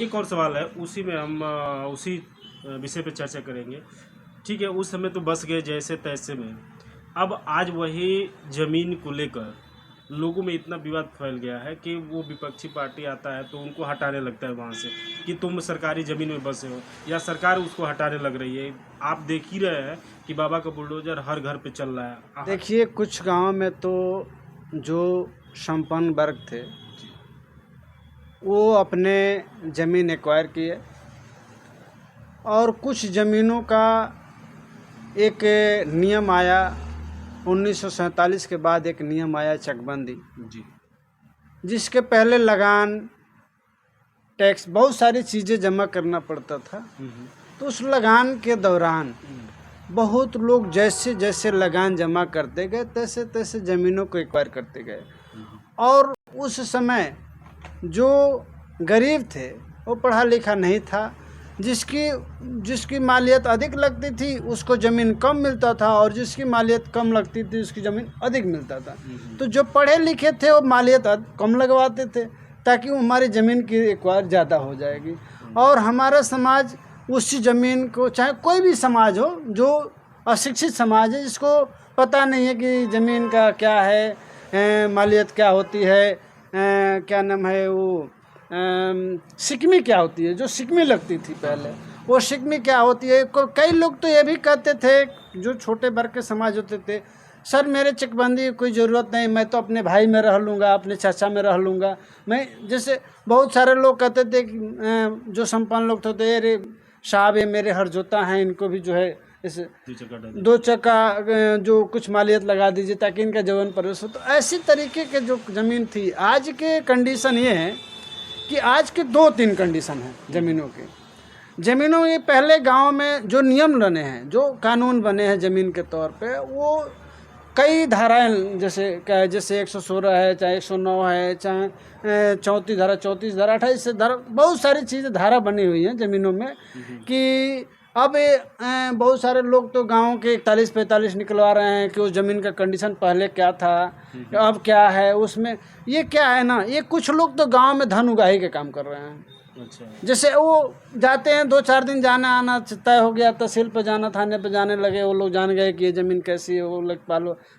एक और सवाल है, उसी में हम उसी विषय पे चर्चा करेंगे। ठीक है, उस समय तो बस गए जैसे तैसे में। अब आज वही जमीन को लेकर लोगों में इतना विवाद फैल गया है कि वो विपक्षी पार्टी आता है तो उनको हटाने लगता है वहाँ से कि तुम सरकारी ज़मीन में बसे हो, या सरकार उसको हटाने लग रही है। आप देख ही रहे हैं कि बाबा का बुलडोजर हर घर पे चल रहा है। देखिए, कुछ गांव में तो जो संपन्न वर्ग थे वो अपने ज़मीन एक्वायर किए, और कुछ ज़मीनों का एक नियम आया 1947 के बाद, एक नियम आया चकबंदी जी, जिसके पहले लगान, टैक्स, बहुत सारी चीज़ें जमा करना पड़ता था। तो उस लगान के दौरान बहुत लोग जैसे जैसे लगान जमा करते गए तैसे तैसे ज़मीनों को एक्वायर करते गए, और उस समय जो गरीब थे वो पढ़ा लिखा नहीं था, जिसकी मालियत अधिक लगती थी उसको ज़मीन कम मिलता था, और जिसकी मालियत कम लगती थी उसकी ज़मीन अधिक मिलता था। तो जो पढ़े लिखे थे वो मालियत कम लगवाते थे ताकि हमारी ज़मीन की एक्वायर ज़्यादा हो जाएगी, और हमारा समाज उसी ज़मीन को, चाहे कोई भी समाज हो जो अशिक्षित समाज है जिसको पता नहीं है कि ज़मीन का क्या है, मालियत क्या होती है, क्या नाम है वो, सिकमी क्या होती है, जो सिकमी लगती थी पहले, वो सिकमी क्या होती है। कई लोग तो ये भी कहते थे, जो छोटे वर्ग के समाज होते थे, सर मेरे चकबंदी की कोई ज़रूरत नहीं, मैं तो अपने भाई में रह लूँगा, अपने चाचा में रह लूँगा। मैं जैसे बहुत सारे लोग कहते थे कि जो संपन्न लोग थे, अरे साहब ये मेरे हर जोता हैं, इनको भी जो है इस 2 चक्का जो कुछ मालियत लगा दीजिए ताकि इनका जीवन प्रवेश हो। तो ऐसी तरीके के जो ज़मीन थी, आज के कंडीशन ये है कि आज के 2-3 कंडीशन हैं ज़मीनों में। पहले गांव में जो नियम बने हैं, जो कानून बने हैं ज़मीन के तौर पे, वो कई धाराएं, जैसे 116 है, चाहे 109 है, चाहे 34 धारा 28 धारा, बहुत सारी चीज़ें धारा बनी हुई हैं ज़मीनों में। कि अब बहुत सारे लोग तो गांव के 41-45 निकलवा रहे हैं कि उस ज़मीन का कंडीशन पहले क्या था, अब क्या है उसमें। ये क्या है ना, ये कुछ लोग तो गांव में धन उगाही के काम कर रहे हैं। अच्छा, जैसे वो जाते हैं 2-4 दिन जाना आना तय हो गया, तहसील पर जाना, थाने पर जाने लगे, वो लोग जान गए कि ये ज़मीन कैसी है। वो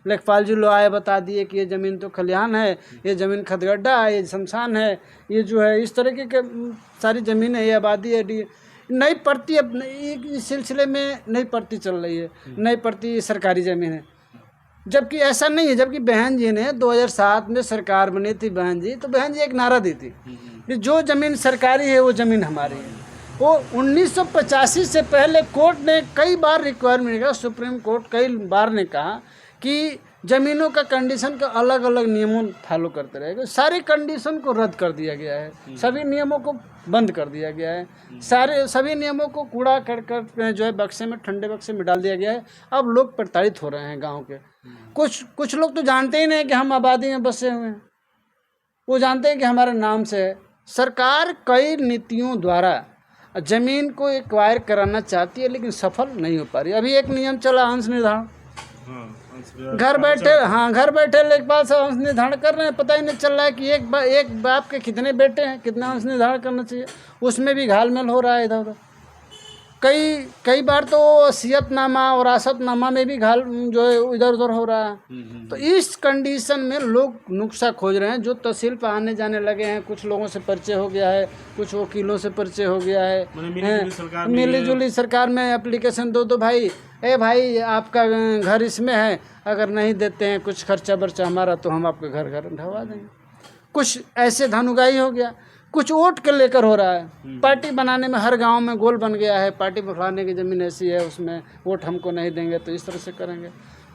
लेखपाल जी लोग आए, बता दिए कि ये ज़मीन तो खलिहान है, ये ज़मीन खदगड्ढा है, ये शमशान है, ये जो है इस तरीके के सारी ज़मीन है, ये आबादी है। नई पड़ती, अब इस सिलसिले में नई पड़ती चल रही है, नई पड़ती सरकारी ज़मीन है, जबकि ऐसा नहीं है। जबकि बहन जी ने 2007 में सरकार बनी थी, बहन जी, तो बहन जी एक नारा दी थी कि जो ज़मीन सरकारी है वो ज़मीन हमारी है। वो 1985 से पहले कोर्ट ने कई बार रिक्वायरमेंट का, सुप्रीम कोर्ट कई बार ने कहा कि ज़मीनों का कंडीशन का अलग अलग नियमों फॉलो करते रहेगा। सारी कंडीशन को रद्द कर दिया गया है, सभी नियमों को बंद कर दिया गया है, सभी नियमों को कूड़ा करकट जो है बक्से में, ठंडे बक्से में डाल दिया गया है। अब लोग प्रताड़ित हो रहे हैं गाँव के। कुछ लोग तो जानते ही नहीं कि हम आबादी में बसे हुए हैं, वो जानते हैं कि हमारे नाम से है। सरकार कई नीतियों द्वारा ज़मीन को एक्वायर कराना चाहती है लेकिन सफल नहीं हो पा रही। अभी एक नियम चला, अंश निर्धारण। घर बैठे लेखपाल से अंश निर्धारण कर रहे हैं, पता ही नहीं चल रहा है कि एक बाप के कितने बेटे हैं, कितना अंश निर्धारण करना चाहिए, उसमें भी घालमेल हो रहा है इधर उधर। कई बार तो वसीयतनामा और वरासतनामा में भी जो है इधर उधर हो रहा है। तो इस कंडीशन में लोग नुक्सा खोज रहे हैं, जो तहसील पर आने जाने लगे हैं। कुछ लोगों से परिचय हो गया है, कुछ वकीलों से परिचय हो गया है, मिली जुली सरकार में एप्लीकेशन दो भाई, भाई आपका घर इसमें है, अगर नहीं देते हैं कुछ खर्चा बर्चा हमारा तो हम आपके घर ढवा देंगे। कुछ ऐसे धन उगाही हो गया, कुछ वोट के लेकर हो रहा है। पार्टी बनाने में हर गांव में गोल बन गया है, पार्टी फलाने की ज़मीन ऐसी है, उसमें वोट हमको नहीं देंगे तो इस तरह से करेंगे।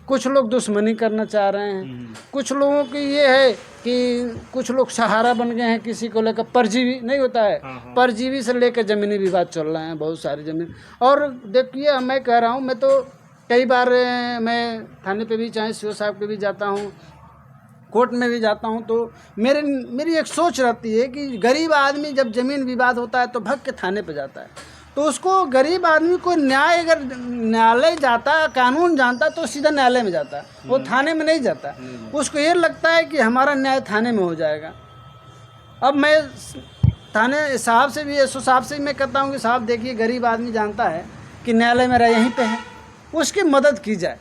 कुछ लोग दुश्मनी करना चाह रहे हैं। कुछ लोगों की ये है कि कुछ लोग सहारा बन गए हैं किसी को लेकर, परजीवी नहीं होता है, परजीवी से लेकर ज़मीनी विवाद चल रहे हैं, बहुत सारी ज़मीन। और देखिए, मैं कह रहा हूँ, मैं तो कई बार मैं थाने पे भी, चाहे सीओ साहब पे भी जाता हूँ, कोर्ट में भी जाता हूँ, तो मेरी एक सोच रहती है कि गरीब आदमी जब ज़मीन विवाद होता है तो भग के थाने पे जाता है। तो उसको, गरीब आदमी को न्याय, अगर न्यायालय जाता, कानून जानता तो सीधा न्यायालय में जाता, वो थाने में नहीं जाता। उसको ये लगता है कि हमारा न्याय थाने में हो जाएगा। अब मैं थाने साहब से भी, एसओ साहब से भी मैं कहता हूँ कि साहब देखिए, गरीब आदमी जानता है कि न्यायालय मेरा यहीं पे है, उसकी मदद की जाए।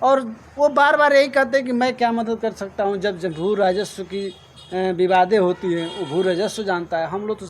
और वो बार बार यही कहते हैं कि मैं क्या मदद कर सकता हूँ, जब भू राजस्व की विवादें होती हैं वो भू राजस्व जानता है, हम लोग तो